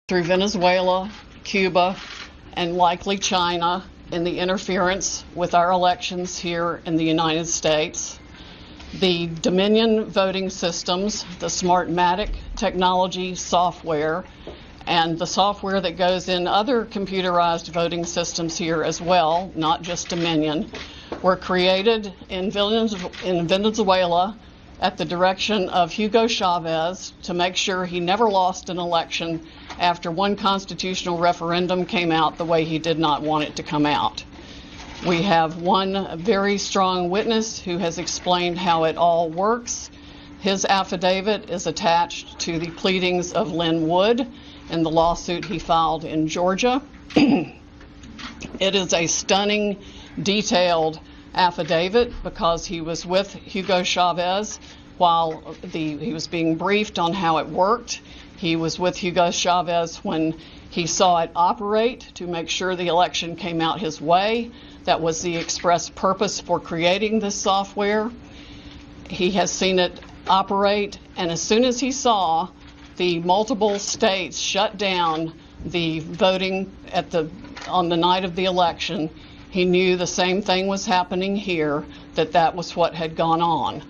through Venezuela, Cuba, and likely China in the interference with our elections here in the United States. The Dominion voting systems, the Smartmatic technology software, and the software that goes in other computerized voting systems here as well, not just Dominion, were created in Venezuela at the direction of Hugo Chavez to make sure he never lost an election after one constitutional referendum came out the way he did not want it to come out. We have one very strong witness who has explained how it all works. His affidavit is attached to the pleadings of Lynn Wood in the lawsuit he filed in Georgia. It is a stunning, detailed affidavit because he was with Hugo Chavez while he was being briefed on how it worked. He was with Hugo Chavez when he saw it operate to make sure the election came out his way. That was the express purpose for creating this software. He has seen it operate, and as soon as he saw the multiple states shut down the voting on the night of the election, he knew the same thing was happening here, that was what had gone on.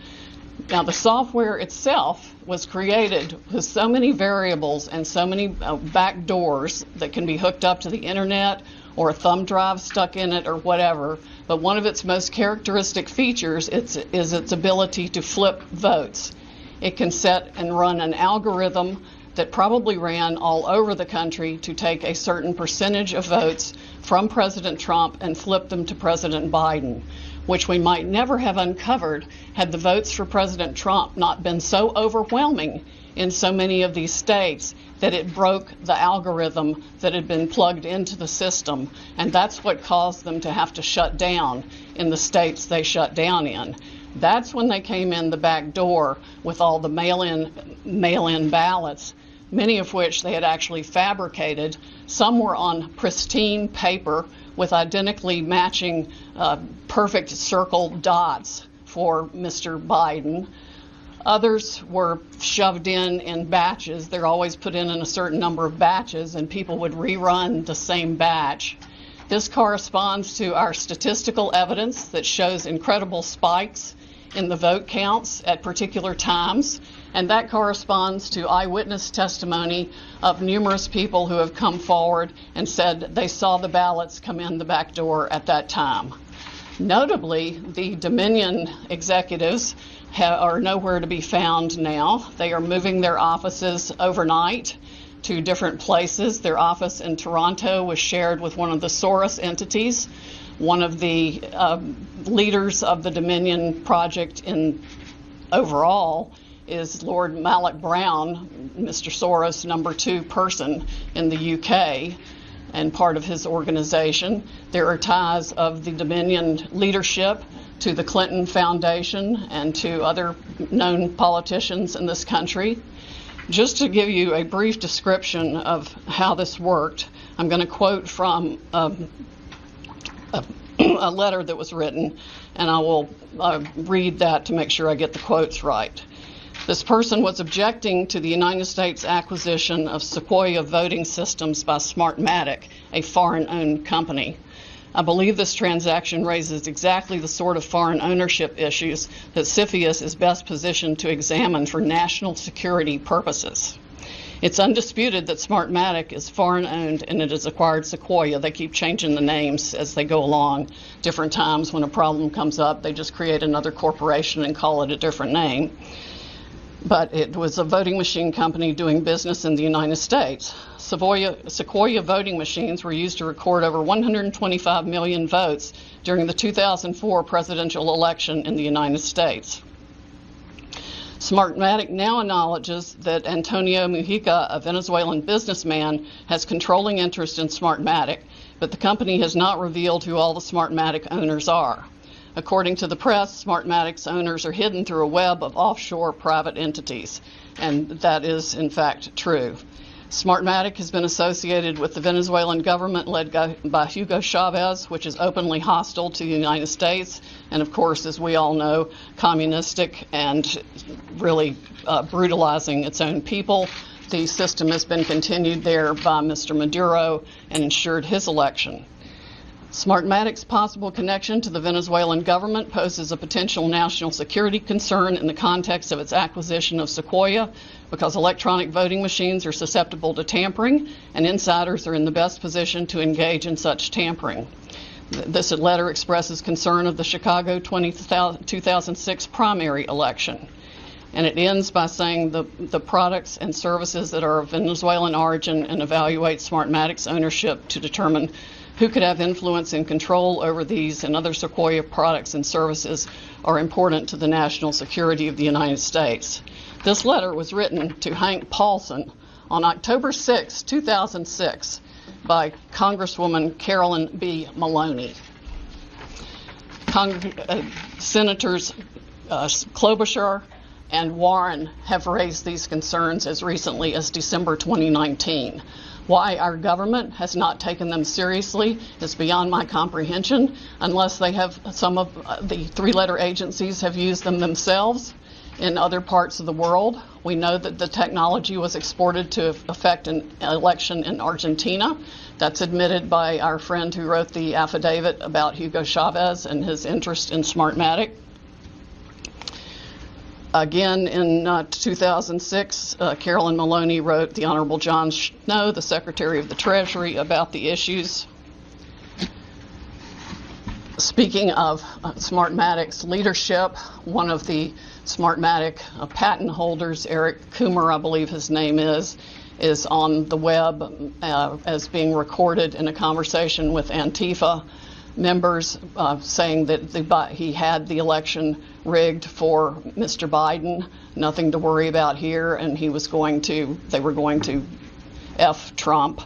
Now, the software itself was created with so many variables and so many back doors that can be hooked up to the internet or a thumb drive stuck in it or whatever. But one of its most characteristic features is its ability to flip votes. It can set and run an algorithm that probably ran all over the country to take a certain percentage of votes from President Trump and flip them to President Biden, which we might never have uncovered had the votes for President Trump not been so overwhelming in so many of these states that it broke the algorithm that had been plugged into the system. And that's what caused them to have to shut down in the states they shut down in. That's when they came in the back door with all the mail-in ballots, many of which they had actually fabricated. Some were on pristine paper with identically matching perfect circle dots for Mr. Biden. Others were shoved in batches. They're always put in a certain number of batches, and people would rerun the same batch. This corresponds to our statistical evidence that shows incredible spikes in the vote counts at particular times, and that corresponds to eyewitness testimony of numerous people who have come forward and said they saw the ballots come in the back door at that time. Notably, the Dominion executives are nowhere to be found now. They are moving their offices overnight to different places. Their office in Toronto was shared with one of the Soros entities. One of the leaders of the Dominion project overall is Lord Malloch Brown, Mr. Soros' number 2 person in the UK, and part of his organization. There are ties of the Dominion leadership to the Clinton Foundation and to other known politicians in this country. Just to give you a brief description of how this worked, I'm going to quote from a letter that was written, and I will read that to make sure I get the quotes right. This person was objecting to the United States acquisition of Sequoia voting systems by Smartmatic, a foreign-owned company. I believe this transaction raises exactly the sort of foreign ownership issues that CFIUS is best positioned to examine for national security purposes. It's undisputed that Smartmatic is foreign-owned and it has acquired Sequoia. They keep changing the names as they go along. Different times when a problem comes up, they just create another corporation and call it a different name. But it was a voting machine company doing business in the United States. Sequoia voting machines were used to record over 125 million votes during the 2004 presidential election in the United States. Smartmatic now acknowledges that Antonio Mujica, a Venezuelan businessman, has controlling interest in Smartmatic, but the company has not revealed who all the Smartmatic owners are. According to the press, Smartmatic's owners are hidden through a web of offshore private entities, and that is, in fact, true. Smartmatic has been associated with the Venezuelan government led by Hugo Chavez, which is openly hostile to the United States, and of course, as we all know, communistic and really brutalizing its own people. the system has been continued there by Mr. Maduro and ensured his election. Smartmatic's possible connection to the Venezuelan government poses a potential national security concern in the context of its acquisition of Sequoia, because electronic voting machines are susceptible to tampering, and insiders are in the best position to engage in such tampering. This letter expresses concern of the Chicago 2006 primary election. And it ends by saying the products and services that are of Venezuelan origin, and evaluate Smartmatic's ownership to determine who could have influence and control over these and other Sequoia products and services are important to the national security of the United States. This letter was written to Hank Paulson on October 6, 2006 by Congresswoman Carolyn B. Maloney. Senators Klobuchar and Warren have raised these concerns as recently as December 2019. Why our government has not taken them seriously is beyond my comprehension, unless they have, some of the three-letter agencies have used them themselves in other parts of the world. We know that the technology was exported to affect an election in Argentina. That's admitted by our friend who wrote the affidavit about Hugo Chavez and his interest in Smartmatic. Again, in 2006, Carolyn Maloney wrote the Honorable John Snow, the Secretary of the Treasury, about the issues. Speaking of Smartmatic's leadership, one of the Smartmatic patent holders, Eric Coomer, I believe his name is on the web as being recorded in a conversation with Antifa members saying that he had the election rigged for Mr. Biden, nothing to worry about here, and they were going to F Trump.